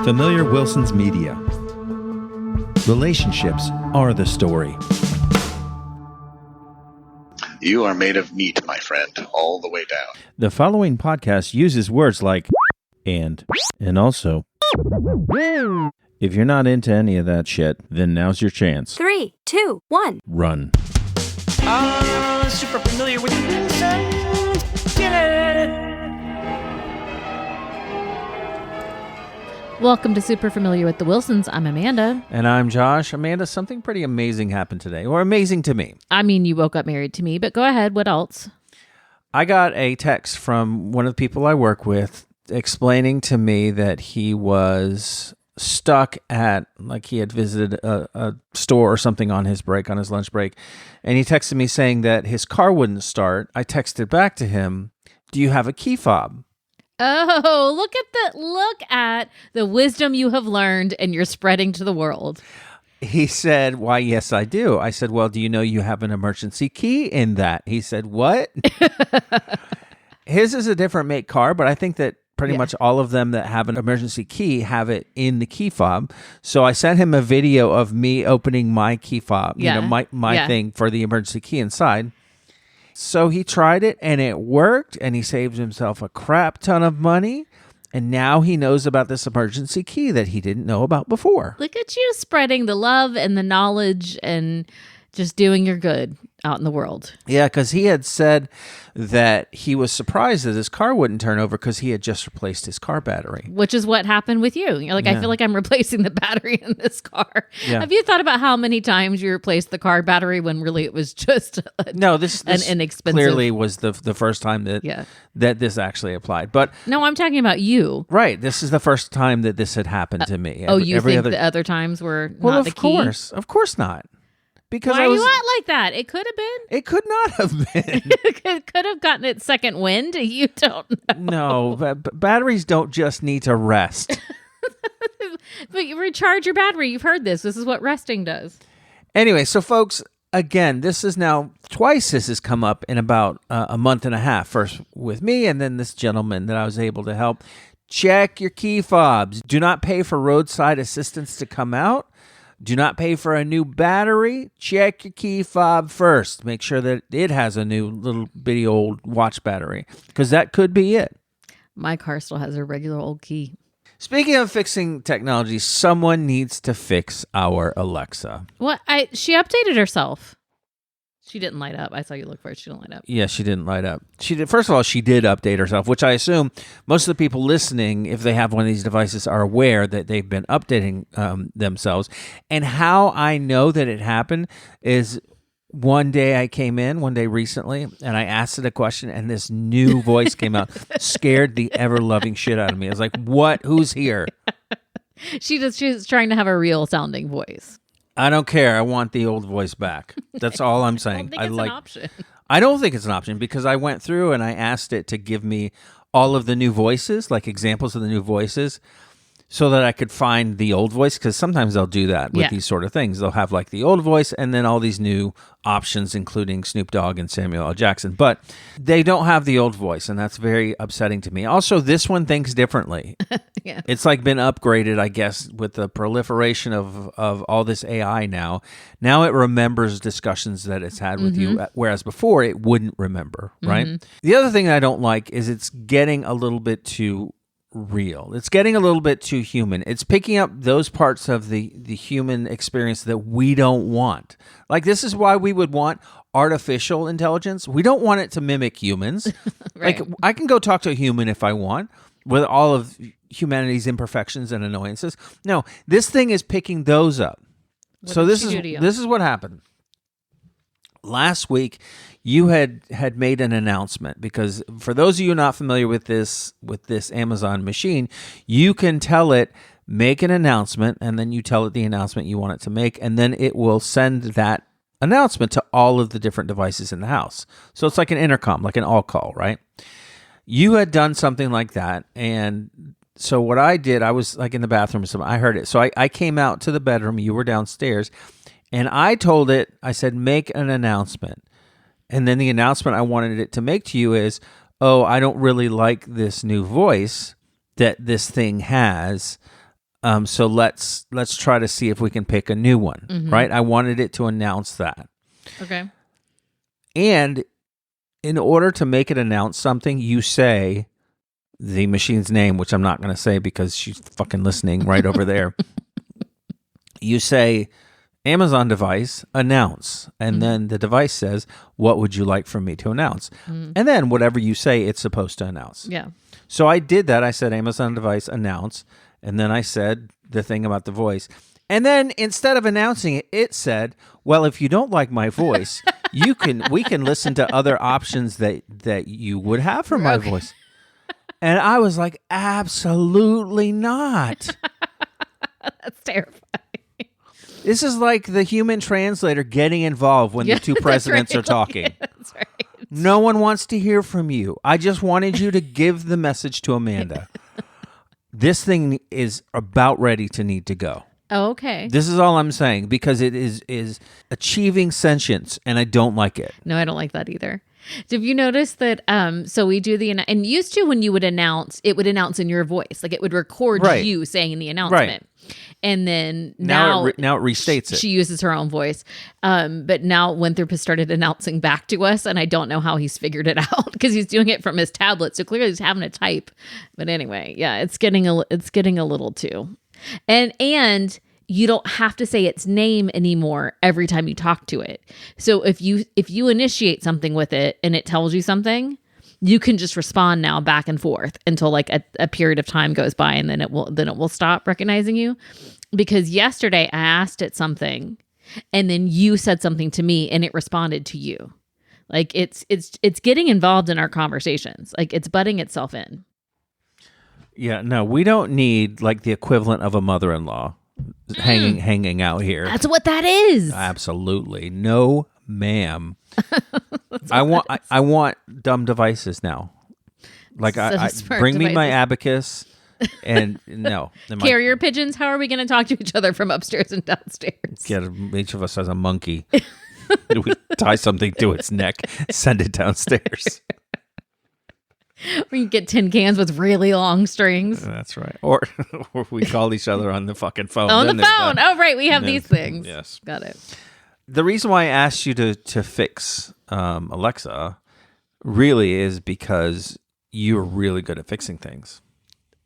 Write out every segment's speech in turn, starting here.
Familiar Wilson's Media. Relationships are the story. You are made of meat, my friend, all the way down. The following podcast uses words like and also. If you're not into any of that shit, then now's your chance. 3, 2, 1. Run. Super familiar with Wilson's. Welcome to Super Familiar with the Wilsons. I'm Amanda. And I'm Josh. Amanda, something pretty amazing happened today, or amazing to me. I mean, you woke up married to me, but go ahead. What else? I got a text from one of the people I work with explaining to me that he was stuck at, like he had visited a store or something on his break, on his lunch break. And he texted me saying that his car wouldn't start. I texted back to him, "Do you have a key fob?" Oh, look at the wisdom you have learned and you're spreading to the world. He said, "Why, yes, I do." I said, "Well, do you know you have an emergency key in that?" He said, "What?" His is a different make car, but I think that pretty much all of them that have an emergency key have it in the key fob. So I sent him a video of me opening my key fob, my thing for the emergency key inside. So he tried it and it worked, and he saved himself a crap ton of money. And now he knows about this emergency key that he didn't know about before. Look at you spreading the love and the knowledge and just doing your good out in the world. Yeah, because he had said that he was surprised that his car wouldn't turn over because he had just replaced his car battery. Which is what happened with you. You're like, I feel like I'm replacing the battery in this car. Yeah. Have you thought about how many times you replaced the car battery when really it was just this an inexpensive... clearly was the first time that this actually applied. But no, I'm talking about you. Right. This is the first time that this had happened to me. You think the other times were not the key? Of course not. Because why are you at like that? It could have been. It could not have been. It could have gotten its second wind. You don't know. No, batteries don't just need to rest. But you recharge your battery. You've heard this. This is what resting does. Anyway, so folks, again, this is now twice this has come up in about a month and a half. First with me and then this gentleman that I was able to help. Check your key fobs. Do not pay for roadside assistance to come out. Do not pay for a new battery. Check your key fob first. Make sure that it has a new little bitty old watch battery, because that could be it. My car still has a regular old key. Speaking of fixing technology, someone needs to fix our Alexa. What? She updated herself. She didn't light up. I saw you look for it. She didn't light up. Yeah, she didn't light up. She did. First of all, she did update herself, which I assume most of the people listening, if they have one of these devices, are aware that they've been updating themselves. And how I know that it happened is one day recently, and I asked it a question, and this new voice came out, scared the ever-loving shit out of me. I was like, what? Who's here? She's trying to have a real sounding voice. I don't care. I want the old voice back. That's all I'm saying. I don't think it's an option. I don't think it's an option, because I went through and I asked it to give me all of the new voices, like examples of the new voices, so that I could find the old voice, because sometimes they'll do that with these sort of things. They'll have like the old voice and then all these new options, including Snoop Dogg and Samuel L. Jackson. But they don't have the old voice, and that's very upsetting to me. Also, this one thinks differently. Yeah. It's like been upgraded, I guess, with the proliferation of all this AI now. Now it remembers discussions that it's had with you, whereas before it wouldn't remember, right? The other thing I don't like is it's getting a little bit too real. It's getting a little bit too human. It's picking up those parts of the human experience that we don't want. Like, this is why we would want artificial intelligence. We don't want it to mimic humans. Right. Like, I can go talk to a human if I want, with all of humanity's imperfections and annoyances. No, this thing is picking those up. So this is what happened. Last week, you had made an announcement, because for those of you not familiar with this Amazon machine, you can tell it, make an announcement, and then you tell it the announcement you want it to make, and then it will send that announcement to all of the different devices in the house. So it's like an intercom, like an all call, right? You had done something like that, and so what I did, I was like in the bathroom or something, I heard it. So I came out to the bedroom, you were downstairs, and I told it, I said, make an announcement. And then the announcement I wanted it to make to you is, oh, I don't really like this new voice that this thing has. So let's try to see if we can pick a new one, right? I wanted it to announce that. Okay. And in order to make it announce something, you say the machine's name, which I'm not going to say because she's fucking listening right over there. You say Amazon device, announce. And then the device says, what would you like for me to announce? And then whatever you say, it's supposed to announce. Yeah. So I did that. I said Amazon device, announce. And then I said the thing about the voice. And then instead of announcing it, it said, well, if you don't like my voice, we can listen to other options that you would have for my voice. And I was like, absolutely not. That's terrifying. This is like the human translator getting involved when the two presidents are talking. That's right. No one wants to hear from you. I just wanted you to give the message to Amanda. This thing is about ready to need to go. Oh, okay. This is all I'm saying because it is achieving sentience, and I don't like it. No, I don't like that either. Have you noticed that? So we do and used to when you would announce, it would announce in your voice, like it would record you saying the announcement, and then now it restates it. She uses her own voice, but now Winthrop has started announcing back to us, and I don't know how he's figured it out because he's doing it from his tablet, so clearly he's having to type. But anyway, yeah, it's getting a little too, and you don't have to say its name anymore every time you talk to it. So if you initiate something with it and it tells you something, you can just respond now back and forth until like a period of time goes by, and then it will stop recognizing you. Because yesterday I asked it something and then you said something to me and it responded to you. Like it's getting involved in our conversations. Like it's butting itself in. Yeah, no, we don't need like the equivalent of a mother-in-law hanging out here. That's what that is. Absolutely. No, ma'am. I want dumb devices now. Like I bring me my abacus and no. Carrier pigeons, how are we going to talk to each other from upstairs and downstairs? Each of us has a monkey. We tie something to its neck, send it downstairs. We can get tin cans with really long strings. That's right. Or we call each other on the fucking phone. On the phone. Oh, right. We have these things. Yes. Got it. The reason why I asked you to fix Alexa really is because you're really good at fixing things.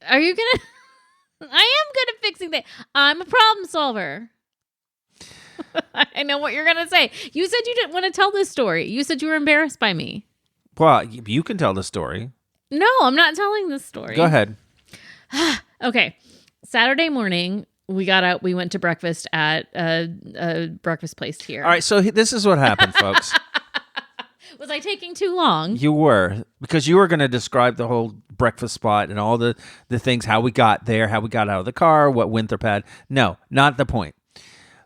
Are you going to? I am good at fixing things. I'm a problem solver. I know what you're going to say. You said you didn't want to tell this story. You said you were embarrassed by me. Well, you can tell the story. No, I'm not telling this story. Go ahead. Okay. Saturday morning, we got out. We went to breakfast at a breakfast place here. All right. So this is what happened, folks. Was I taking too long? You were, because you were going to describe the whole breakfast spot and all the things, how we got there, how we got out of the car, what Winthrop had. No, not the point.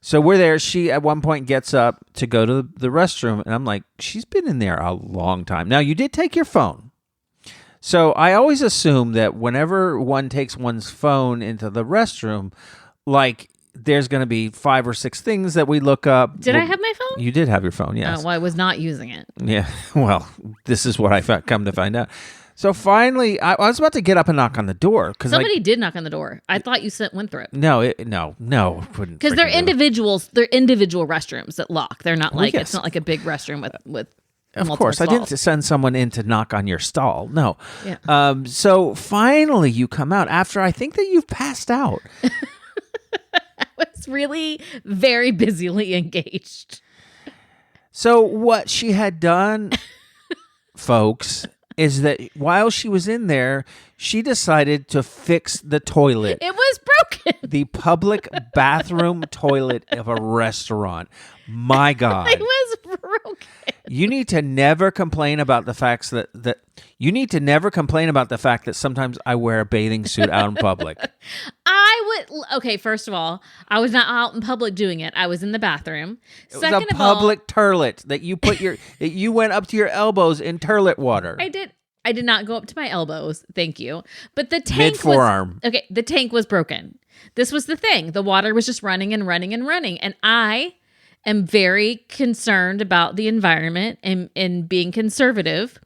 So we're there. She, at one point, gets up to go to the restroom. And I'm like, she's been in there a long time. Now, you did take your phone. So I always assume that whenever one takes one's phone into the restroom, like there's going to be 5 or 6 things that we look up. Did I have my phone? You did have your phone, yes. Oh, well, I was not using it. Yeah. Well, this is what I come to find out. So finally, I was about to get up and knock on the door. Somebody did knock on the door. I thought you sent Winthrop. No. Because they're individuals. They're individual restrooms that lock. They're not like, it's not like a big restroom with Of course, stalls. I didn't send someone in to knock on your stall. No. Yeah. So finally you come out after I think that you've passed out. I was really very busily engaged. So what she had done, folks, is that while she was in there, she decided to fix the toilet. It was broken. The public bathroom toilet of a restaurant. My God. It was broken. You need to never complain about the facts that you need to never complain about the fact that sometimes I wear a bathing suit out in public. Okay, first of all, I was not out in public doing it. I was in the bathroom. It was a public toilet that you put that you went up to your elbows in toilet water. I did not go up to my elbows. Thank you. But the tank mid-forearm. The tank was broken. This was the thing. The water was just running and running and running. And I am very concerned about the environment and being conservative.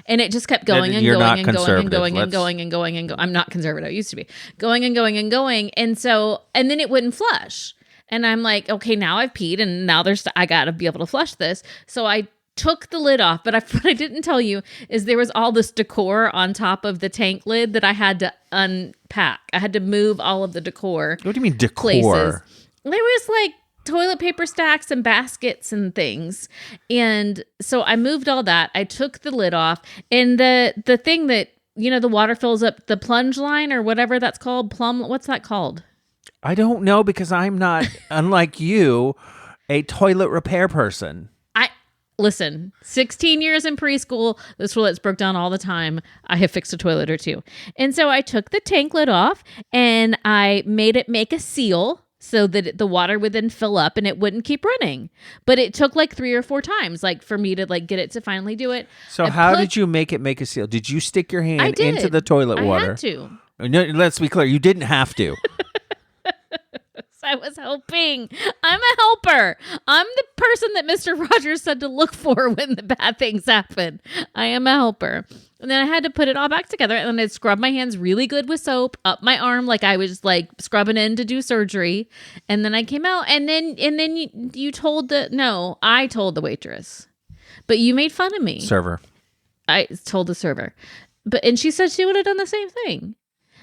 And it just kept going and You're going not and going and conservative. going and going and going and going. I'm not conservative. I used to be going and going and going. And so, and then it wouldn't flush. And I'm like, okay, now I've peed and now I got to be able to flush this. So I took the lid off, but what I didn't tell you is there was all this decor on top of the tank lid that I had to unpack. I had to move all of the decor. What do you mean decor? Places. There was like toilet paper stacks and baskets and things. And so I moved all that. I took the lid off, and the thing that, the water fills up the plunge line or whatever that's called, what's that called? I don't know, because I'm not, unlike you, a toilet repair person. Listen, 16 years in preschool, this toilet's broke down all the time. I have fixed a toilet or two. And so I took the tank lid off and I made it make a seal so that the water would then fill up and it wouldn't keep running. But it took like 3 or 4 times, like for me to like get it to finally do it. So how did you make it make a seal? Did you stick your hand into the toilet water? I had to. No, let's be clear. You didn't have to. I was helping. I'm a helper. I'm the person that Mr. Rogers said to look for when the bad things happen. I am a helper. And then I had to put it all back together, and then I'd scrub my hands really good with soap up my arm like I was like scrubbing in to do surgery. And then I came out, and then you told I told the waitress. But you made fun of me. Server. I told the server. And she said she would have done the same thing.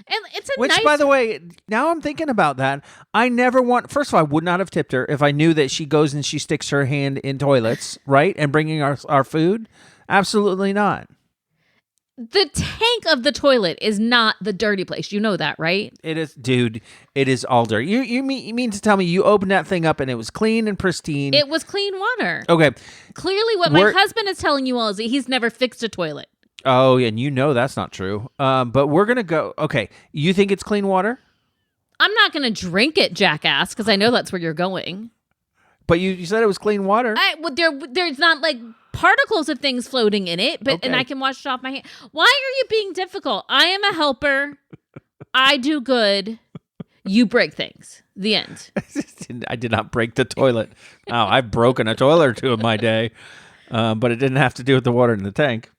And it's Which, by the way, now I'm thinking about that. First of all, I would not have tipped her if I knew that she goes and she sticks her hand in toilets, right? And bringing our food. Absolutely not. The tank of the toilet is not the dirty place. You know that, right? It is, dude. It is all dirty. You mean to tell me you opened that thing up and it was clean and pristine? It was clean water. Okay. Clearly what my husband is telling you all is that he's never fixed a toilet. Oh, and that's not true. But we're going to go. Okay. You think it's clean water? I'm not going to drink it, jackass, because I know that's where you're going. But you said it was clean water. There's not like particles of things floating in it, but and I can wash it off my hand. Why are you being difficult? I am a helper. I do good. You break things. The end. I did not break the toilet. Oh, I've broken a toilet or two in my day, but it didn't have to do with the water in the tank.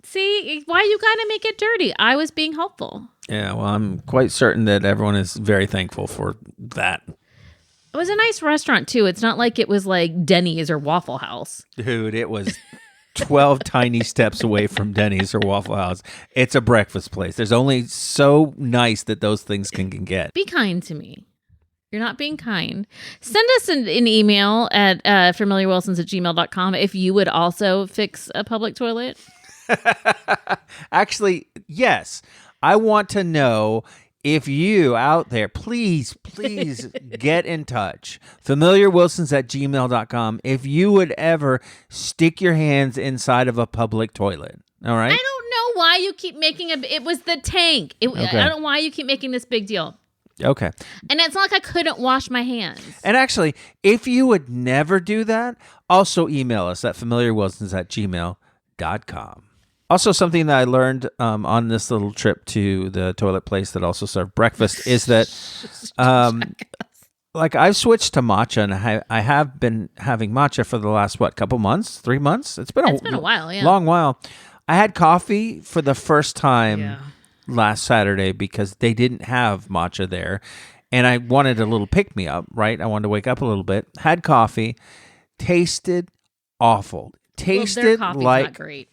See, why you gotta make it dirty? I was being helpful. Yeah, well, I'm quite certain that everyone is very thankful for that. It was a nice restaurant, too. It's not like it was like Denny's or Waffle House. Dude, it was 12 tiny steps away from Denny's or Waffle House. It's a breakfast place. There's only so nice that those things can get. Be kind to me. You're not being kind. Send us an email at familiarwilsons@gmail.com if you would also fix a public toilet. Actually, yes. I want to know if you out there, please get in touch. familiarwilsons@gmail.com if you would ever stick your hands inside of a public toilet. All right? I don't know why you keep making it was the tank. I don't know why you keep making this big deal. Okay. And it's not like I couldn't wash my hands. And actually, if you would never do that, also email us at familiarwilsons@gmail.com. Also, something that I learned on this little trip to the toilet place that also served breakfast is that, like, I've switched to matcha, and I have been having matcha for the last, 3 months? It's been a while, yeah. Long while. I had coffee for the first time last Saturday because they didn't have matcha there, and I wanted a little pick-me-up, right? I wanted to wake up a little bit. Had coffee, tasted awful. Tasted their coffee's like... not great.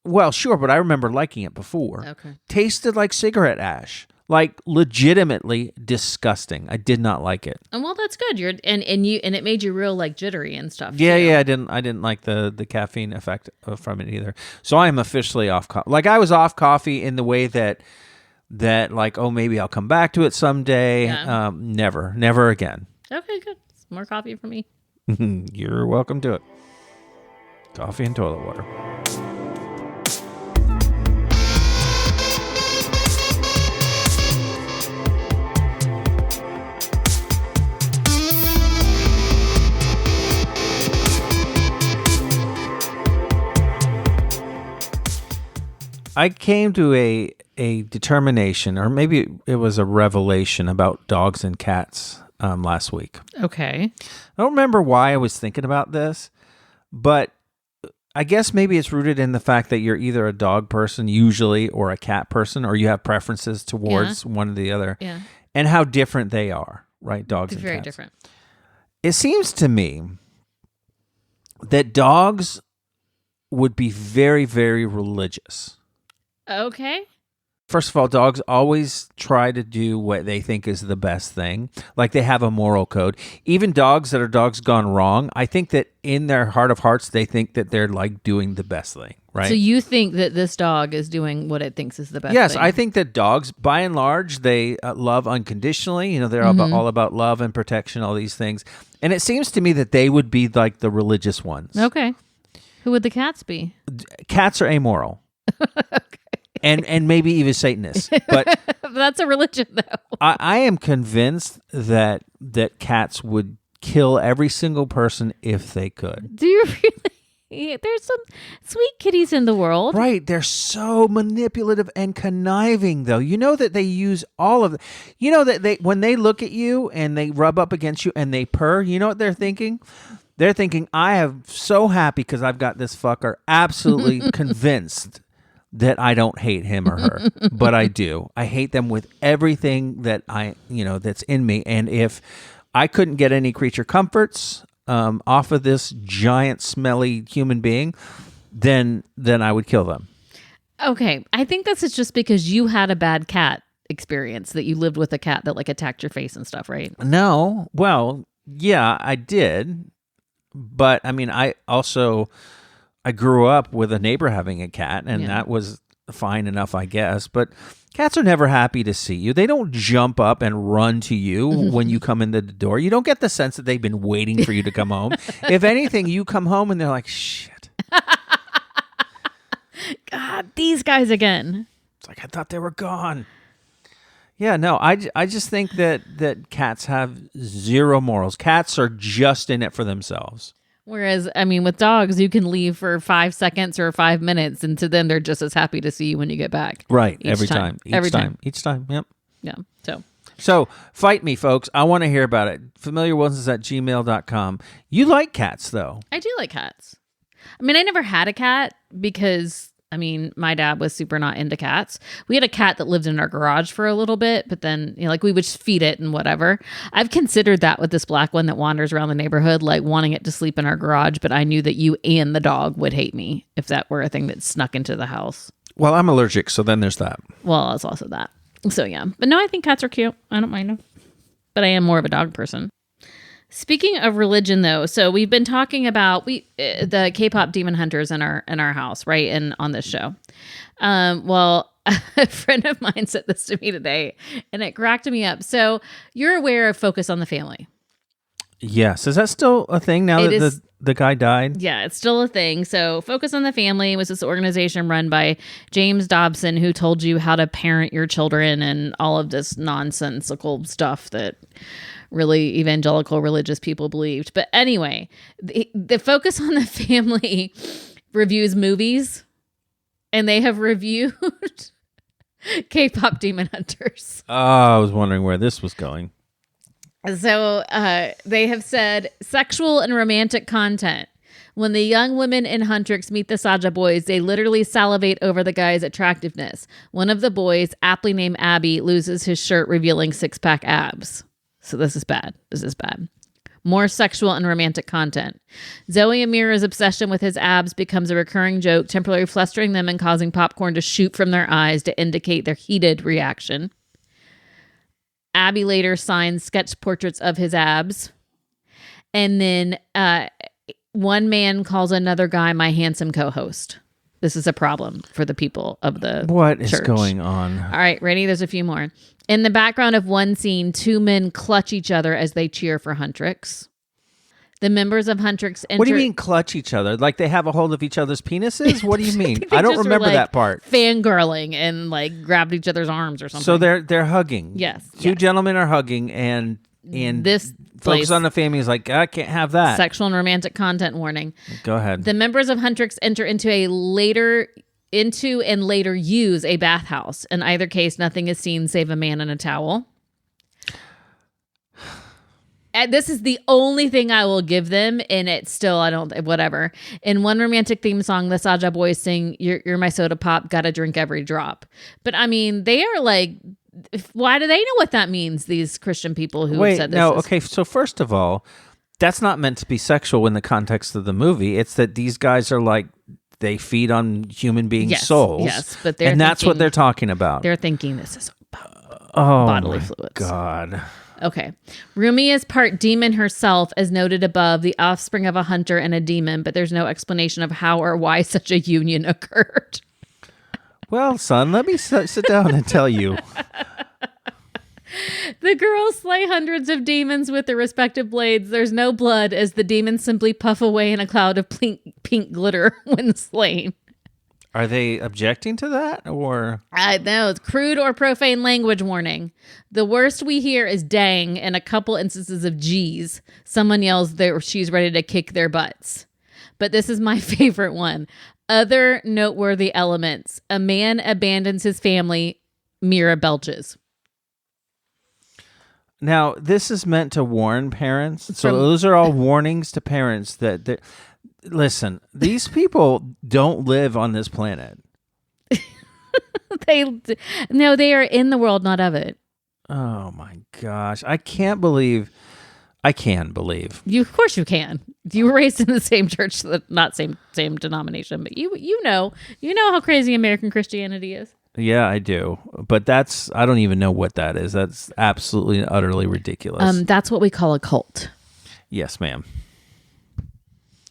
Well, sure, but I remember liking it before. Okay. Tasted like cigarette ash. Like legitimately disgusting. I did not like it. And well, that's good. And it made you real like jittery and stuff. Yeah, too. yeah. I didn't like the caffeine effect from it either. So I am officially off coffee. Like I was off coffee in the way that like, oh, maybe I'll come back to it someday. Yeah. Never again. Okay, good. More coffee for me. You're welcome to it. Coffee and toilet water. I came to a determination, or maybe it was a revelation about dogs and cats last week. Okay. I don't remember why I was thinking about this, but I guess maybe it's rooted in the fact that you're either a dog person usually or a cat person, or you have preferences towards one or the other. Yeah. And how different they are, right? Dogs It's and very cats. different. It seems to me that dogs would be very, very religious. Okay. First of all, dogs always try to do what they think is the best thing. Like they have a moral code. Even dogs that are dogs gone wrong, I think that in their heart of hearts, they think that they're like doing the best thing, right? So you think that this dog is doing what it thinks is the best Yes, thing? I think that dogs, by and large, they love unconditionally. You know, they're all about love and protection, all these things. And it seems to me that they would be like the religious ones. Okay. Who would the cats be? Cats are amoral. And maybe even Satanists. But That's a religion, though. I am convinced that cats would kill every single person if they could. Do you really? There's some sweet kitties in the world. Right. They're so manipulative and conniving, though. You know that they use all of the, you know that they, when they look at you and they rub up against you and they purr, you know what they're thinking? They're thinking, I am so happy because I've got this fucker absolutely convinced that I don't hate him or her, but I do. I hate them with everything that that's in me. And if I couldn't get any creature comforts off of this giant, smelly human being, then I would kill them. Okay. I think this is just because you had a bad cat experience, that you lived with a cat that like attacked your face and stuff, right? No. Well, yeah, I did. But I mean, I grew up with a neighbor having a cat, and that was fine enough, I guess. But cats are never happy to see you. They don't jump up and run to you when you come into the door. You don't get the sense that they've been waiting for you to come home. If anything, you come home and they're like, shit. God, these guys again. It's like, I thought they were gone. Yeah, no, I just think that cats have zero morals. Cats are just in it for themselves. Whereas, I mean, with dogs, you can leave for 5 seconds or 5 minutes, and to them, they're just as happy to see you when you get back. Right. Each Every time. time. Each time. Yep. Yeah. So fight me, folks. I want to hear about it. familiarwilsons@gmail.com. You like cats, though. I do like cats. I mean, I never had a cat because, I mean, my dad was super not into cats. We had a cat that lived in our garage for a little bit, but then, like, we would just feed it and whatever. I've considered that with this black one that wanders around the neighborhood, like wanting it to sleep in our garage, but I knew that you and the dog would hate me if that were a thing that snuck into the house. Well, I'm allergic, so then there's that. Well, it's also that. So, yeah. But no, I think cats are cute. I don't mind them. But I am more of a dog person. Speaking of religion, though, so we've been talking about the K-pop demon hunters in our house, right, and on this show. Well, a friend of mine said this to me today, and it cracked me up. So you're aware of Focus on the Family? Yes. Is that still a thing now that the guy died? Yeah, it's still a thing. So Focus on the Family was this organization run by James Dobson, who told you how to parent your children and all of this nonsensical stuff that really evangelical religious people believed. But anyway, the Focus on the Family reviews movies, and they have reviewed K-pop demon hunters. Oh, I was wondering where this was going. So they have said sexual and romantic content. When the young women in Huntrix meet the Saja boys, they literally salivate over the guy's attractiveness. One of the boys, aptly named Abby, loses his shirt, revealing six-pack abs. So this is bad. More sexual and romantic content. Zoe and Mira's obsession with his abs becomes a recurring joke, temporarily flustering them and causing popcorn to shoot from their eyes to indicate their heated reaction. Abby later signs sketch portraits of his abs. And then one man calls another guy my handsome co-host. This is a problem for the people of the What is church. going on? All right, ready? There's a few more. In the background of one scene, two men clutch each other as they cheer for Huntrix. The members of Huntrix enter... What do you mean clutch each other? Like they have a hold of each other's penises? What do you mean? I don't just were, remember like, that part. fangirling and like grabbed each other's arms or something. So they're hugging. Yes. Two gentlemen are hugging, and this Focus on the Family is like, I can't have that. Sexual and romantic content warning. Go ahead. The members of Huntrix enter into and later use a bathhouse. In either case, nothing is seen save a man in a towel. This is the only thing I will give them, and it's still, whatever. In one romantic theme song, the Saja Boys sing, you're my soda pop, gotta drink every drop. But I mean, they are like, why do they know what that means, these Christian people who said this? Okay, so first of all, that's not meant to be sexual in the context of the movie. It's that these guys are like, they feed on human beings' souls. Yes, but that's what they're talking about. They're thinking this is bodily fluids. God. Okay. Rumi is part demon herself, as noted above, the offspring of a hunter and a demon, but there's no explanation of how or why such a union occurred. Well, son, let me sit down and tell you. The girls slay hundreds of demons with their respective blades. There's no blood, as the demons simply puff away in a cloud of pink glitter when slain. Are they objecting to that, or? I know, it's crude or profane language warning. The worst we hear is dang and a couple instances of geez. Someone yells she's ready to kick their butts. But this is my favorite one. Other noteworthy elements. A man abandons his family. Mira belches. Now, this is meant to warn parents. So those are all warnings to parents that listen, these people don't live on this planet. They are in the world, not of it. Oh my gosh. I can believe. You, of course you can. You were raised in the same church, not same denomination, but you know how crazy American Christianity is. Yeah, I do. But I don't even know what that is. That's absolutely and utterly ridiculous. That's what we call a cult. Yes, ma'am.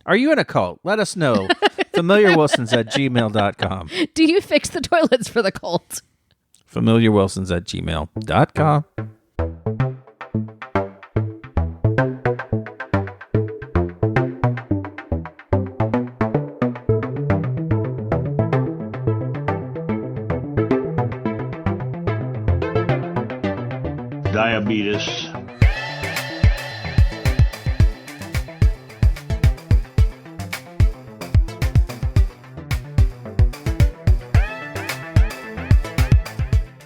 Are you in a cult? Let us know. familiarwilsons@gmail.com. Do you fix the toilets for the cult? familiarwilsons@gmail.com. Diabetes.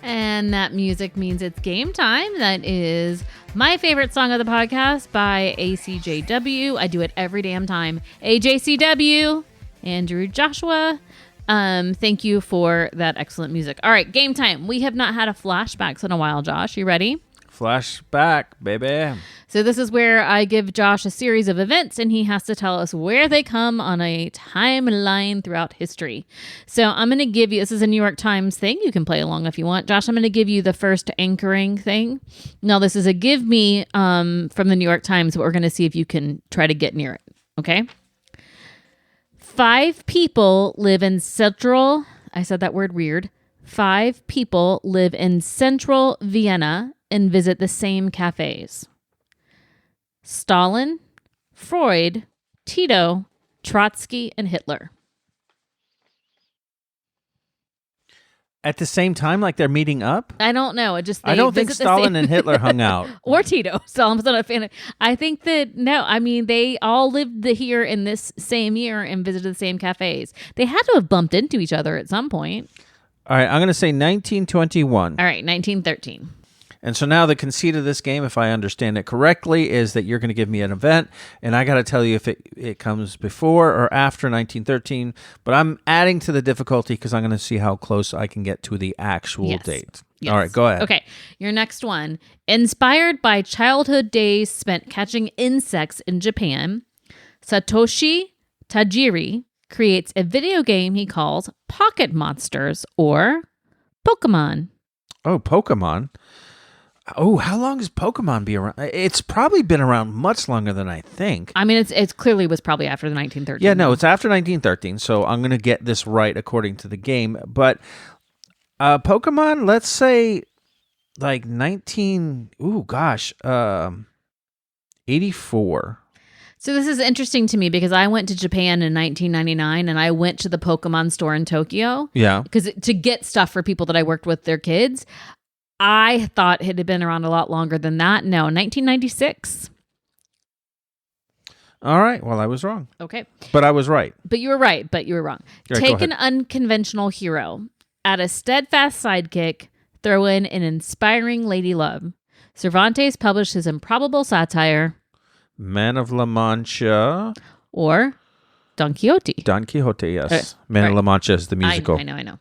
And that music means it's game time. That is my favorite song of the podcast by ACJW. I do it every damn time. AJCW, Andrew Joshua. Thank you for that excellent music. All right, game time. We have not had a flashbacks in a while, Josh. You ready? Flashback, baby. So this is where I give Josh a series of events, and he has to tell us where they come on a timeline throughout history. So I'm going to give you, this is a New York Times thing. You can play along if you want. Josh, I'm going to give you the first anchoring thing. Now, this is a give me from the New York Times, but we're going to see if you can try to get near it. Okay? 5 people live in central, I said that word weird. 5 people live in central Vienna and visit the same cafes. Stalin, Freud, Tito, Trotsky, and Hitler. At the same time, like they're meeting up? I don't know. I don't think Stalin and Hitler hung out. Or Tito. Stalin's not a fan of. I think that, no, I mean, they all lived here in this same year and visited the same cafes. They had to have bumped into each other at some point. All right, I'm going to say 1921. All right, 1913. And so now the conceit of this game, if I understand it correctly, is that you're going to give me an event, and I got to tell you if it comes before or after 1913. But I'm adding to the difficulty because I'm going to see how close I can get to the actual date. Yes. All right, go ahead. Okay, your next one. Inspired by childhood days spent catching insects in Japan, Satoshi Tajiri creates a video game he calls Pocket Monsters, or Pokemon. Oh, Pokemon. Oh, how long has Pokemon been around? It's probably been around much longer than I think. I mean, it's clearly was probably after the 1913. Yeah, no, it's after 1913, so I'm going to get this right according to the game. But Pokemon, let's say like 84. So this is interesting to me because I went to Japan in 1999 and I went to the Pokemon store in Tokyo. Yeah. Because to get stuff for people that I worked with, their kids. I thought it had been around a lot longer than that. No, 1996. All right. Well, I was wrong. Okay. But I was right. But you were right, but you were wrong. Right, Take an unconventional hero. Add a steadfast sidekick. Throw in an inspiring lady love. Cervantes published his improbable satire, Man of La Mancha. or Don Quixote. Don Quixote, yes. Okay. Man All of right. La Mancha is the musical. I know.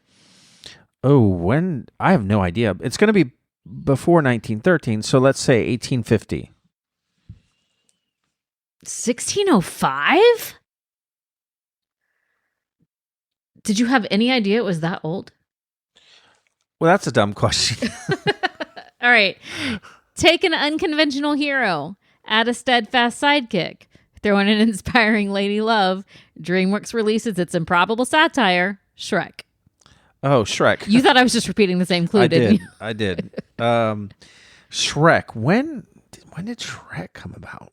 Oh, when? I have no idea. It's going to be before 1913, so let's say 1850. 1605? Did you have any idea it was that old? Well, that's a dumb question. All right. Take an unconventional hero. Add a steadfast sidekick. Throw in an inspiring lady love. DreamWorks releases its improbable satire, Shrek. Oh, Shrek. You thought I was just repeating the same clue, didn't you? I did. Shrek. When did Shrek come about?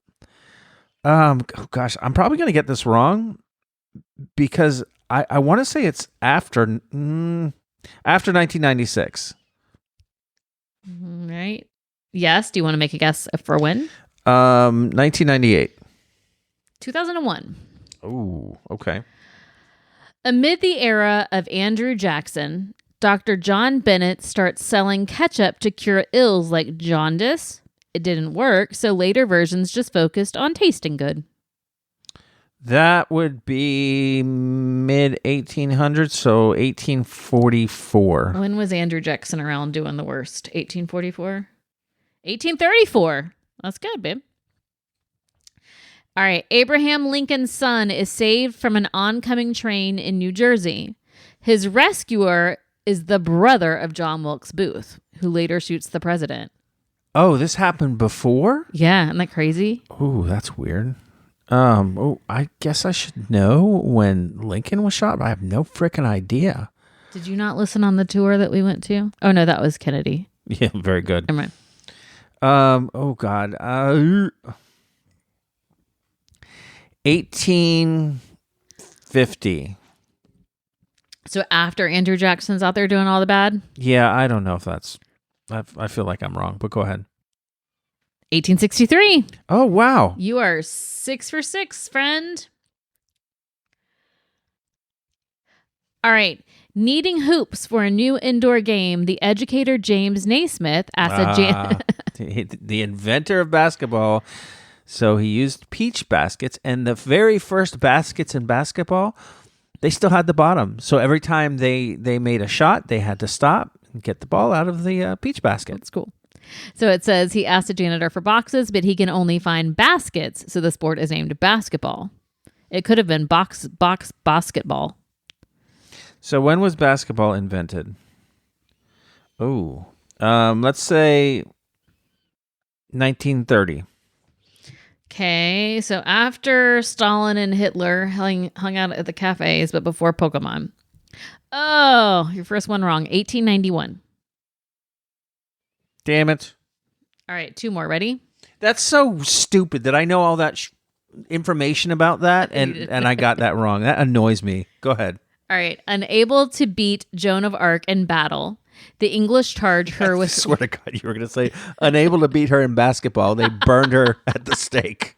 Oh gosh, I'm probably going to get this wrong because I want to say it's after 1996. All right. Yes. Do you want to make a guess for when? 1998. 2001. Oh, okay. Amid the era of Andrew Jackson, Dr. John Bennett starts selling ketchup to cure ills like jaundice. It didn't work, so later versions just focused on tasting good. That would be mid 1800s, so 1844. When was Andrew Jackson around doing the worst? 1844? 1834. That's good, babe. All right. Abraham Lincoln's son is saved from an oncoming train in New Jersey. His rescuer is the brother of John Wilkes Booth, who later shoots the president. Oh, this happened before? Yeah, isn't that crazy? Oh, that's weird. I guess I should know when Lincoln was shot, but I have no freaking idea. Did you not listen on the tour that we went to? Oh, no, that was Kennedy. Yeah, very good. Never mind. Oh God. 1850. So after Andrew Jackson's out there doing all the bad? Yeah, I don't know if that's... I feel like I'm wrong, but go ahead. 1863. Oh, wow. You are 6 for 6, friend. All right. Needing hoops for a new indoor game, the educator James Naismith asked the inventor of basketball. So he used peach baskets, and the very first baskets in basketball, they still had the bottom. So every time they made a shot, they had to stop and get the ball out of the peach basket. That's cool. So it says he asked a janitor for boxes, but he can only find baskets. So the sport is named basketball. It could have been box basketball. So when was basketball invented? Oh, let's say 1930. Okay, so after Stalin and Hitler hung out at the cafes, but before Pokemon. Oh, your first one wrong. 1891. Damn it. All right, 2 more. Ready? That's so stupid that I know all that information about that, and I got that wrong. That annoys me. Go ahead. All right. Unable to beat Joan of Arc in battle, the English charge her with... I swear to God, you were going to say unable to beat her in basketball. They burned her at the stake.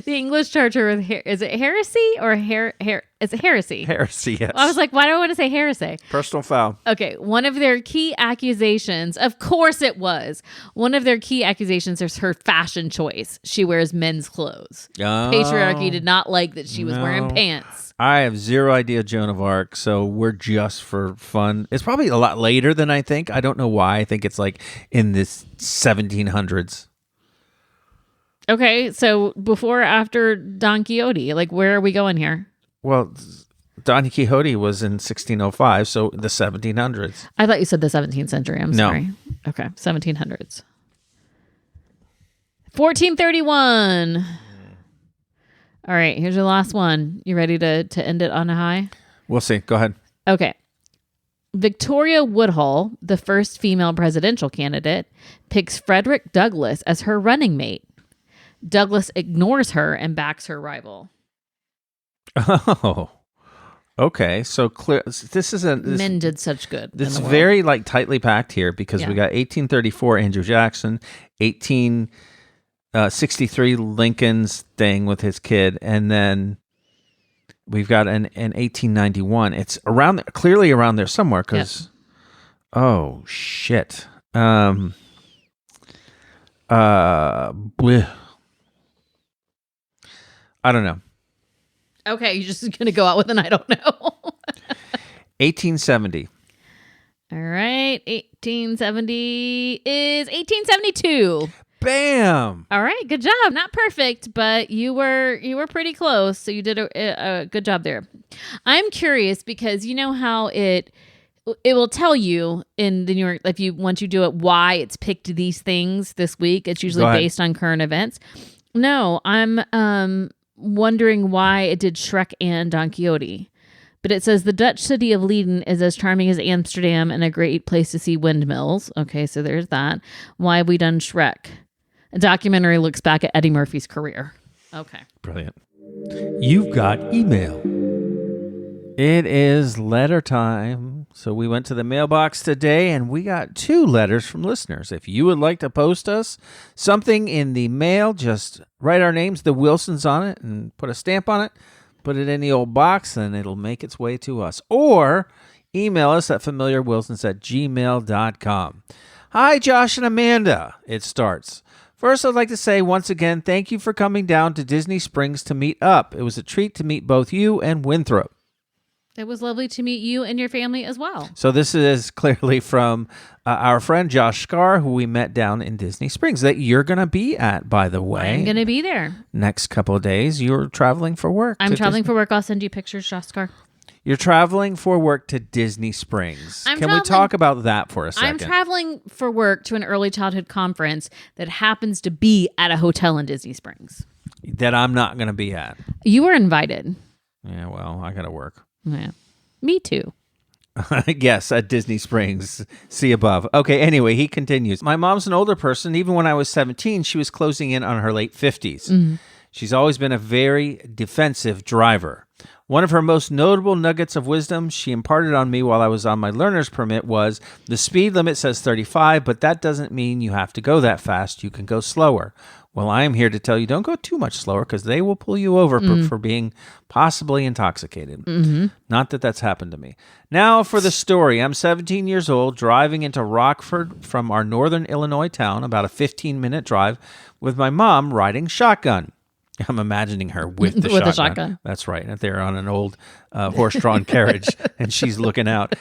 The English charge her with... Is it heresy or is it heresy? Heresy, yes. I was like, why do I want to say heresy? Personal foul. Okay, one of their key accusations, of course it was, one of their key accusations is her fashion choice. She wears men's clothes. Oh, Patriarchy did not like that she was wearing pants. I have zero idea Joan of Arc, so we're just for fun. It's probably a lot later than I think. I don't know why. I think it's like in this 1700s. Okay, so before or after Don Quixote? Like, where are we going here? Well, Don Quixote was in 1605, so the 1700s. I thought you said the 17th century. I'm No. sorry. Okay, 1700s. 1431. All right, here's your last one. You ready to end it on a high? We'll see. Go ahead. Okay. Victoria Woodhull, the first female presidential candidate, picks Frederick Douglass as her running mate. Douglass ignores her and backs her rival. Oh, okay. So clear. This isn't. Men did such good. This is in the world. very like tightly packed here because we Yeah. got 1834 Andrew Jackson, 1863 Lincoln's thing with his kid, and then we've got an 1891. It's around clearly around there somewhere because. Oh shit. bleh. I don't know. Okay, you're just going to go out with an I don't know. 1870. All right, 1870 is 1872. Bam! All right, good job. Not perfect, but you were pretty close. So you did a good job there. I'm curious because you know how it will tell you in the New York once you do it why it's picked these things this week. It's usually based on current events. No, I'm wondering why it did Shrek and Don Quixote. But it says the Dutch city of Leiden is as charming as Amsterdam and a great place to see windmills. Okay, so there's that. Why have we done Shrek? A documentary looks back at Eddie Murphy's career. Okay. Brilliant. You've got email. It is letter time. So we went to the mailbox today and we got 2 letters from listeners. If you would like to post us something in the mail, just write our names, the Wilsons, on it and put a stamp on it. Put it in the old box and it'll make its way to us. Or email us at familiarwilsons@gmail.com. Hi, Josh and Amanda. It starts. First, I'd like to say once again, thank you for coming down to Disney Springs to meet up. It was a treat to meet both you and Winthrop. It was lovely to meet you and your family as well. So this is clearly from our friend Josh Scar, who we met down in Disney Springs, that you're going to be at, by the way. I'm going to be there. Next couple of days. You're traveling for work. I'm traveling for work. I'll send you pictures, Josh Scar. You're traveling for work to Disney Springs. Can we talk about that for a second? I'm traveling for work to an early childhood conference that happens to be at a hotel in Disney Springs. That I'm not going to be at. You were invited. Yeah, well, I got to work. Yeah, me too. Yes, at Disney Springs. See above. Okay, anyway, he continues. My mom's an older person. Even when I was 17, she was closing in on her late 50s. Mm-hmm. She's always been a very defensive driver. One of her most notable nuggets of wisdom she imparted on me while I was on my learner's permit was, the speed limit says 35, but that doesn't mean you have to go that fast. You can go slower. Well, I am here to tell you, don't go too much slower because they will pull you over for being possibly intoxicated. Mm-hmm. Not that that's happened to me. Now for the story. I'm 17 years old, driving into Rockford from our northern Illinois town, about a 15-minute drive, with my mom riding shotgun. I'm imagining her with the shotgun. A shotgun. That's right. They're on an old horse-drawn carriage, and she's looking out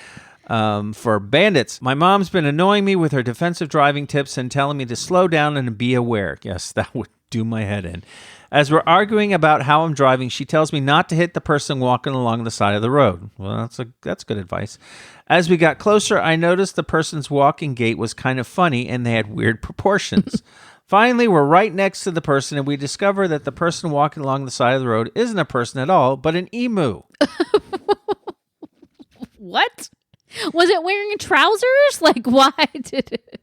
for bandits. My mom's been annoying me with her defensive driving tips and telling me to slow down and be aware. Yes, that would do my head in. As we're arguing about how I'm driving, she tells me not to hit the person walking along the side of the road. Well, that's good advice. As we got closer, I noticed the person's walking gait was kind of funny and they had weird proportions. Finally, we're right next to the person, and we discover that the person walking along the side of the road isn't a person at all, but an emu. What? Was it wearing trousers? Like, why did it?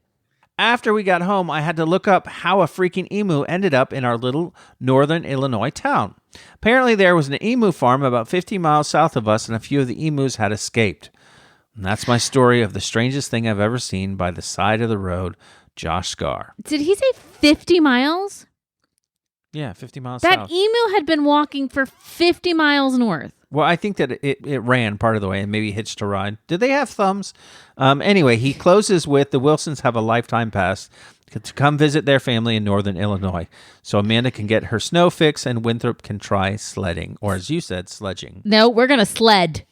After we got home, I had to look up how a freaking emu ended up in our little northern Illinois town. Apparently, there was an emu farm about 50 miles south of us, and a few of the emus had escaped. And that's my story of the strangest thing I've ever seen by the side of the road. Josh Scar. Did he say 50 miles? Yeah, 50 miles that south. That emu had been walking for 50 miles north. Well, I think that it ran part of the way and maybe hitched a ride. Did they have thumbs? Anyway, he closes with, the Wilsons have a lifetime pass to come visit their family in northern Illinois. So Amanda can get her snow fix and Winthrop can try sledding. Or as you said, sledging. No, we're going to sled.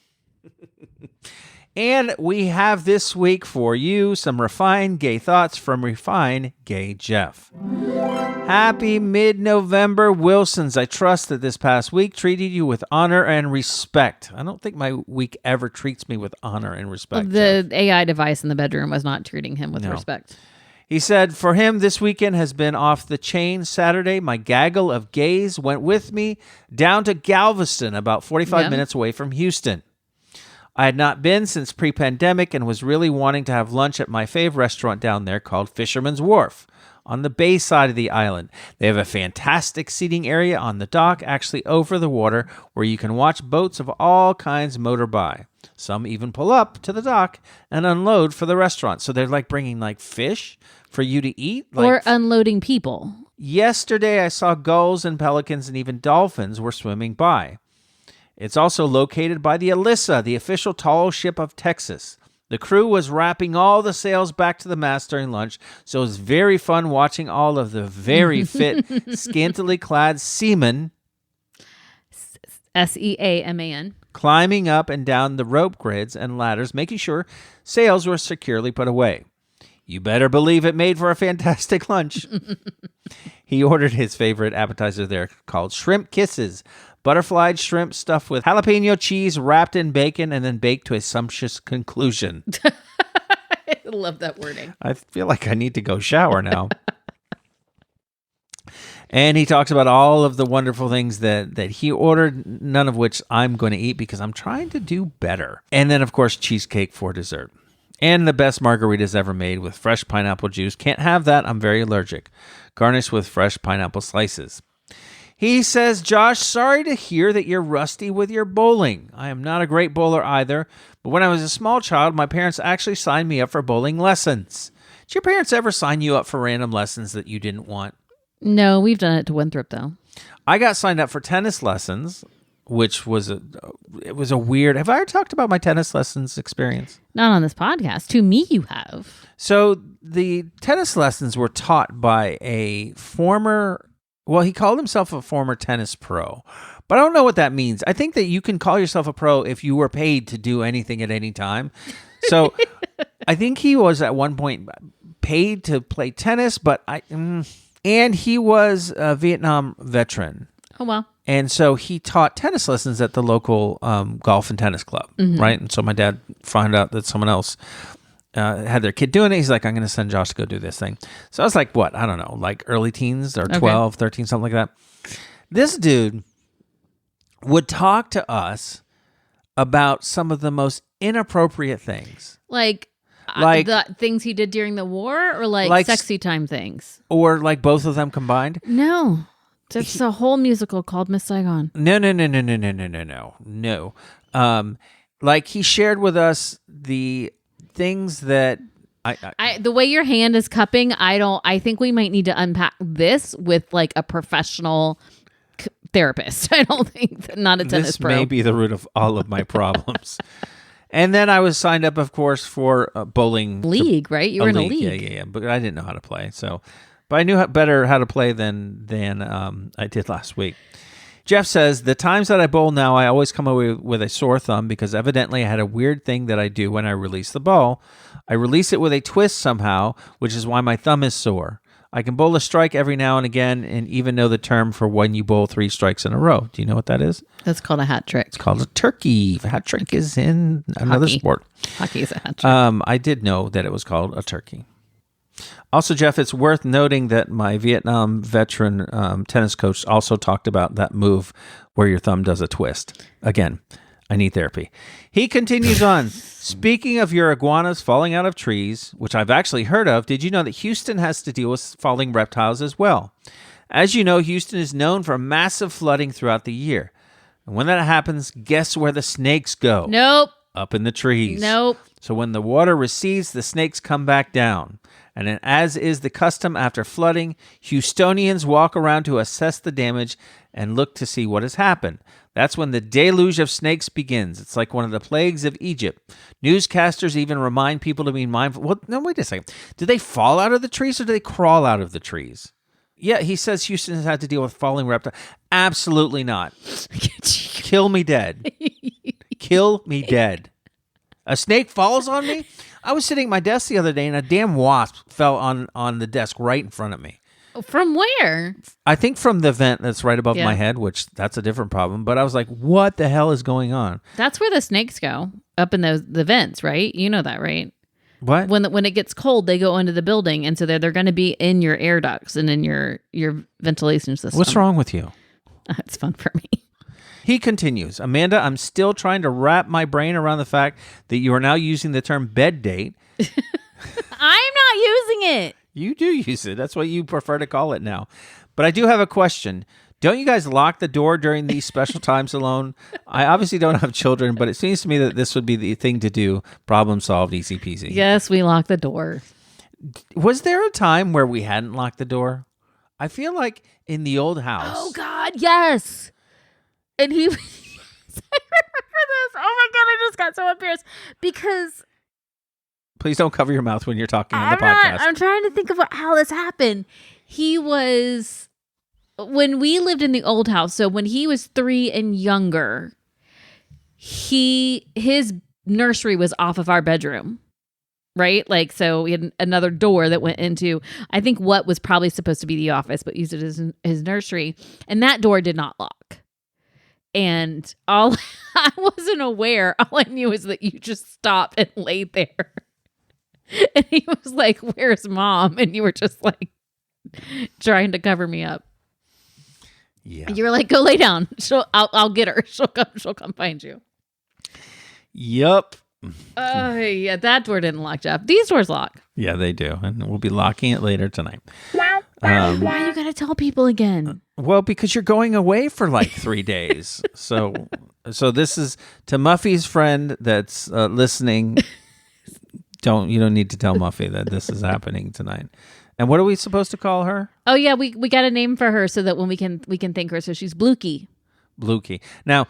And we have this week for you some refined gay thoughts from Refined Gay Jeff. Happy mid-November, Wilsons. I trust that this past week treated you with honor and respect. I don't think my week ever treats me with honor and respect. The Jeff. AI device in the bedroom was not treating him with respect. He said, for him, this weekend has been off the chain. Saturday, my gaggle of gays went with me down to Galveston, about 45 minutes away from Houston. I had not been since pre-pandemic and was really wanting to have lunch at my fave restaurant down there called Fisherman's Wharf on the bay side of the island. They have a fantastic seating area on the dock, actually over the water, where you can watch boats of all kinds motor by. Some even pull up to the dock and unload for the restaurant. So they're like bringing like fish for you to eat. Or unloading people. Yesterday I saw gulls and pelicans and even dolphins were swimming by. It's also located by the Alyssa, the official tall ship of Texas. The crew was wrapping all the sails back to the mast during lunch, so it was very fun watching all of the very fit, scantily clad seamen SEAMAN climbing up and down the rope grids and ladders, making sure sails were securely put away. You better believe it made for a fantastic lunch. He ordered his favorite appetizer there called shrimp kisses, butterflied shrimp stuffed with jalapeno cheese wrapped in bacon and then baked to a sumptuous conclusion. I love that wording. I feel like I need to go shower now. And he talks about all of the wonderful things that he ordered, none of which I'm going to eat because I'm trying to do better. And then, of course, cheesecake for dessert. And the best margaritas ever made with fresh pineapple juice. Can't have that. I'm very allergic. Garnished with fresh pineapple slices. He says, Josh, sorry to hear that you're rusty with your bowling. I am not a great bowler either, but when I was a small child, my parents actually signed me up for bowling lessons. Did your parents ever sign you up for random lessons that you didn't want? No, we've done it to Winthrop, though. I got signed up for tennis lessons, which was a weird... Have I ever talked about my tennis lessons experience? Not on this podcast. To me, you have. So the tennis lessons were taught by a former... Well, he called himself a former tennis pro, but I don't know what that means. I think that you can call yourself a pro if you were paid to do anything at any time. So I think he was at one point paid to play tennis, but and he was a Vietnam veteran. Oh, well. And so he taught tennis lessons at the local golf and tennis club, right? And so my dad found out that someone else had their kid doing it. He's like, I'm going to send Josh to go do this thing. So I was like, what? I don't know, like early teens or 12, 13, something like that. This dude would talk to us about some of the most inappropriate things. Like the things he did during the war or like sexy time things? Or like both of them combined? No. That's a whole musical called Miss Saigon. No. Like he shared with us the things that the way your hand is cupping, I think we might need to unpack this with like a professional therapist. I don't think not a tennis pro. This may be the root of all of my problems. And then I was signed up, of course, for a bowling league, right? You were in a league. Yeah. But I didn't know how to play. But I knew better how to play than I did last week. Jeff says, the times that I bowl now, I always come away with a sore thumb because evidently I had a weird thing that I do when I release the ball. I release it with a twist somehow, which is why my thumb is sore. I can bowl a strike every now and again and even know the term for when you bowl 3 strikes in a row. Do you know what that is? That's called a hat trick. It's called a turkey. A hat trick is in another sport. Hockey is a hat trick. I did know that it was called a turkey. Also, Jeff, it's worth noting that my Vietnam veteran tennis coach also talked about that move where your thumb does a twist. Again, I need therapy. He continues on. Speaking of your iguanas falling out of trees, which I've actually heard of, did you know that Houston has to deal with falling reptiles as well? As you know, Houston is known for massive flooding throughout the year. And when that happens, guess where the snakes go? Nope. Up in the trees. Nope. So when the water recedes, the snakes come back down. And then, as is the custom after flooding, Houstonians walk around to assess the damage and look to see what has happened. That's when the deluge of snakes begins. It's like one of the plagues of Egypt. Newscasters even remind people to be mindful. Well, no, wait a second. Do they fall out of the trees or do they crawl out of the trees? Yeah, he says Houston has had to deal with falling reptiles. Absolutely not. Kill me dead. Kill me dead. A snake falls on me? I was sitting at my desk the other day and a damn wasp fell on the desk right in front of me. From where? I think from the vent that's right above my head, which that's a different problem. But I was like, what the hell is going on? That's where the snakes go, up in the vents, right? You know that, right? What? When it gets cold, they go into the building, and so they're going to be in your air ducts and in your ventilation system. What's wrong with you? It's fun for me. He continues, Amanda, I'm still trying to wrap my brain around the fact that you are now using the term bed date. I'm not using it. You do use it. That's what you prefer to call it now. But I do have a question. Don't you guys lock the door during these special times alone? I obviously don't have children, but it seems to me that this would be the thing to do. Problem solved, easy peasy. Yes, we lock the door. Was there a time where we hadn't locked the door? I feel like in the old house. Oh, God, yes. And he, I remember this. Oh my God, I just got so embarrassed because Please don't cover your mouth when you're talking on the podcast. I'm trying to think of how this happened. He was, when we lived in the old house, so when he was 3 and younger, his nursery was off of our bedroom, right? Like, so we had another door that went into, I think, what was probably supposed to be the office, but used it as his nursery. And that door did not lock. And I wasn't aware. All I knew is that you just stopped and laid there. And he was like, "Where's mom?" And you were just like trying to cover me up. Yeah. And you were like, "Go lay down. I'll get her. She'll come find you." Yup. Oh, yeah, that door didn't lock, Jeff. These doors lock. Yeah, they do. And we'll be locking it later tonight. Why you gotta tell people again? Well, because you're going away for like 3 days. So this is to Muffy's friend that's listening. You don't need to tell Muffy that this is happening tonight. And what are we supposed to call her? Oh yeah, we got a name for her so that when we can thank her. So she's Blukey. Blukey. Now,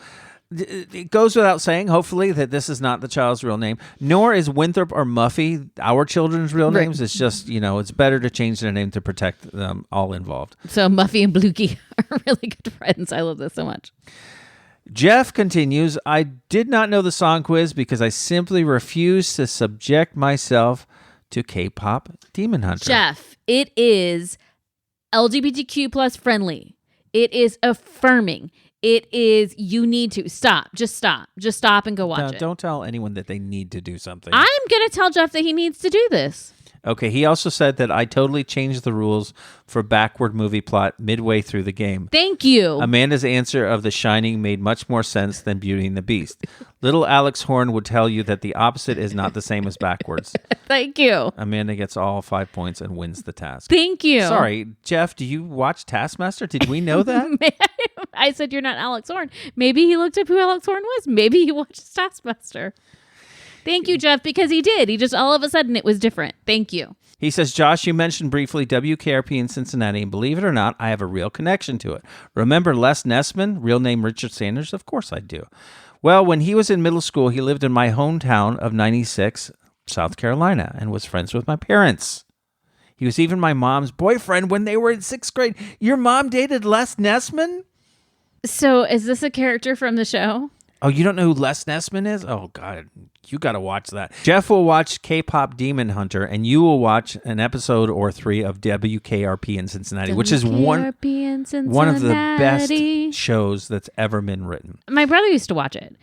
it goes without saying, hopefully, that this is not the child's real name, nor is Winthrop or Muffy our children's real names. It's just, it's better to change their name to protect them all involved. So Muffy and Blukey are really good friends. I love this so much. Jeff continues, I did not know the song quiz because I simply refused to subject myself to K-pop Demon Hunter. Jeff, it is LGBTQ plus friendly. It is affirming. It is, you need to stop. Just stop and go watch it. Don't tell anyone that they need to do something. I'm going to tell Jeff that he needs to do this. Okay, he also said that I totally changed the rules for backward movie plot midway through the game. Thank you. Amanda's answer of The Shining made much more sense than Beauty and the Beast. Little Alex Horn would tell you that the opposite is not the same as backwards. Thank you. Amanda gets all 5 points and wins the task. Thank you. Sorry, Jeff, do you watch Taskmaster? Did we know that? I said you're not Alex Horn. Maybe he looked up who Alex Horn was. Maybe he watched Taskmaster. Thank you, Jeff, because he did. He just all of a sudden it was different. Thank you. He says, Josh, you mentioned briefly WKRP in Cincinnati, and believe it or not, I have a real connection to it. Remember Les Nessman, real name Richard Sanders? Of course I do. Well, when he was in middle school, he lived in my hometown of 96, South Carolina, and was friends with my parents. He was even my mom's boyfriend when they were in 6th grade. Your mom dated Les Nessman? So is this a character from the show? Oh, you don't know who Les Nessman is? Oh, God, you got to watch that. Jeff will watch K-pop Demon Hunter, and you will watch an episode or 3 of WKRP in Cincinnati, which is one of the best shows that's ever been written. My brother used to watch it,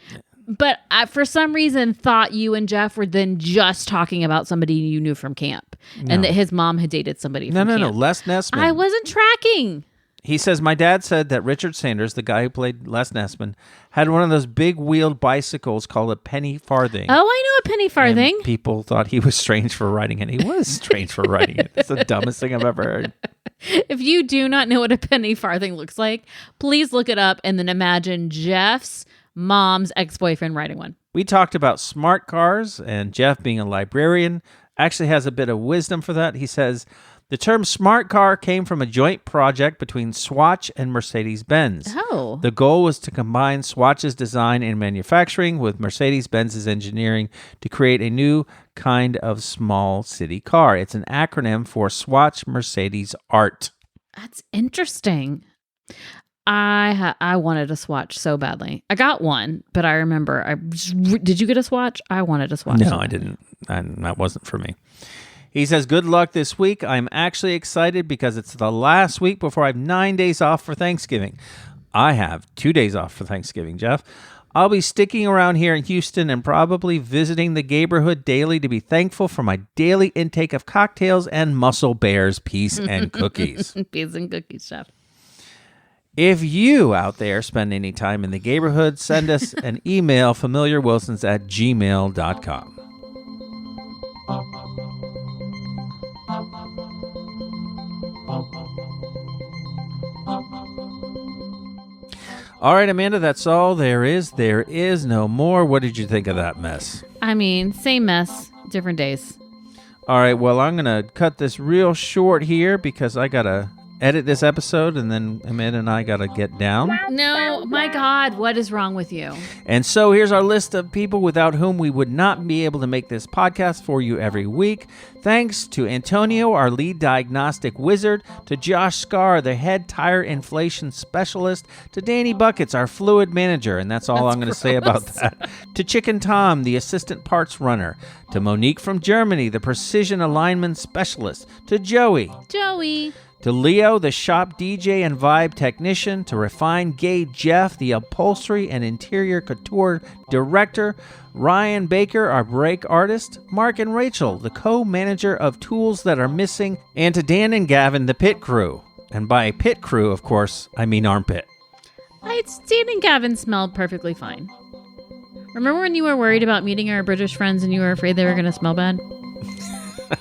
but I, for some reason, thought you and Jeff were then just talking about somebody you knew from camp, and that his mom had dated somebody from camp. No, Les Nessman. I wasn't tracking. He says, my dad said that Richard Sanders, the guy who played Les Nessman, had one of those big wheeled bicycles called a penny farthing. Oh, I know a penny farthing. And people thought he was strange for riding it. He was strange for riding it. It's the dumbest thing I've ever heard. If you do not know what a penny farthing looks like, please look it up and then imagine Jeff's mom's ex-boyfriend riding one. We talked about smart cars, and Jeff, being a librarian, actually has a bit of wisdom for that. He says, the term smart car came from a joint project between Swatch and Mercedes-Benz. Oh. The goal was to combine Swatch's design and manufacturing with Mercedes-Benz's engineering to create a new kind of small city car. It's an acronym for Swatch Mercedes Art. That's interesting. I wanted a Swatch so badly. I got one, but I remember did you get a Swatch? I wanted a Swatch. No, I didn't. That wasn't for me. He says, good luck this week. I'm actually excited because it's the last week before I have 9 days off for Thanksgiving. I have 2 days off for Thanksgiving, Jeff. I'll be sticking around here in Houston and probably visiting the neighborhood daily to be thankful for my daily intake of cocktails and Muscle Bears peas and cookies. Peas and cookies, Chef. If you out there spend any time in the neighborhood, send us an email, familiarwilsons@gmail.com. All right, Amanda, that's all there is. There is no more. What did you think of that mess? I mean, same mess, different days. All right, well, I'm going to cut this real short here because I got to edit this episode, and then Amanda and I got to get down. No, my God, what is wrong with you? And so here's our list of people without whom we would not be able to make this podcast for you every week. Thanks to Antonio, our lead diagnostic wizard, to Josh Scar, the head tire inflation specialist, to Danny Buckets, our fluid manager, and that's all I'm going to say about that. To Chicken Tom, the assistant parts runner, to Monique from Germany, the precision alignment specialist, to Joey, to Leo, the shop DJ and vibe technician, to Refined Gay Jeff, the upholstery and interior couture director, Ryan Baker, our break artist, Mark and Rachel, the co-manager of Tools That Are Missing, and to Dan and Gavin, the pit crew. And by pit crew, of course, I mean armpit. Dan and Gavin smelled perfectly fine. Remember when you were worried about meeting our British friends and you were afraid they were going to smell bad?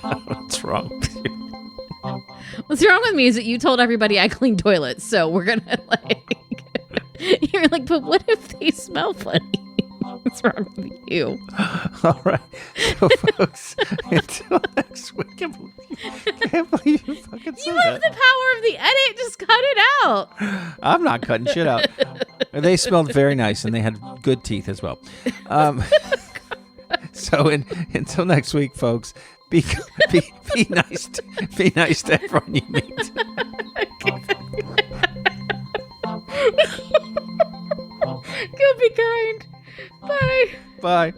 What's wrong with you? What's wrong with me is that you told everybody I clean toilets, so we're going to you're like, but what if they smell funny? What's wrong with you? All right. So, folks, until next week. Can't believe you fucking said You have the power of the edit. Just cut it out. I'm not cutting shit out. They smelled very nice, and they had good teeth as well. So until next week, folks, be nice to everyone you meet. Go be kind. Bye. Bye.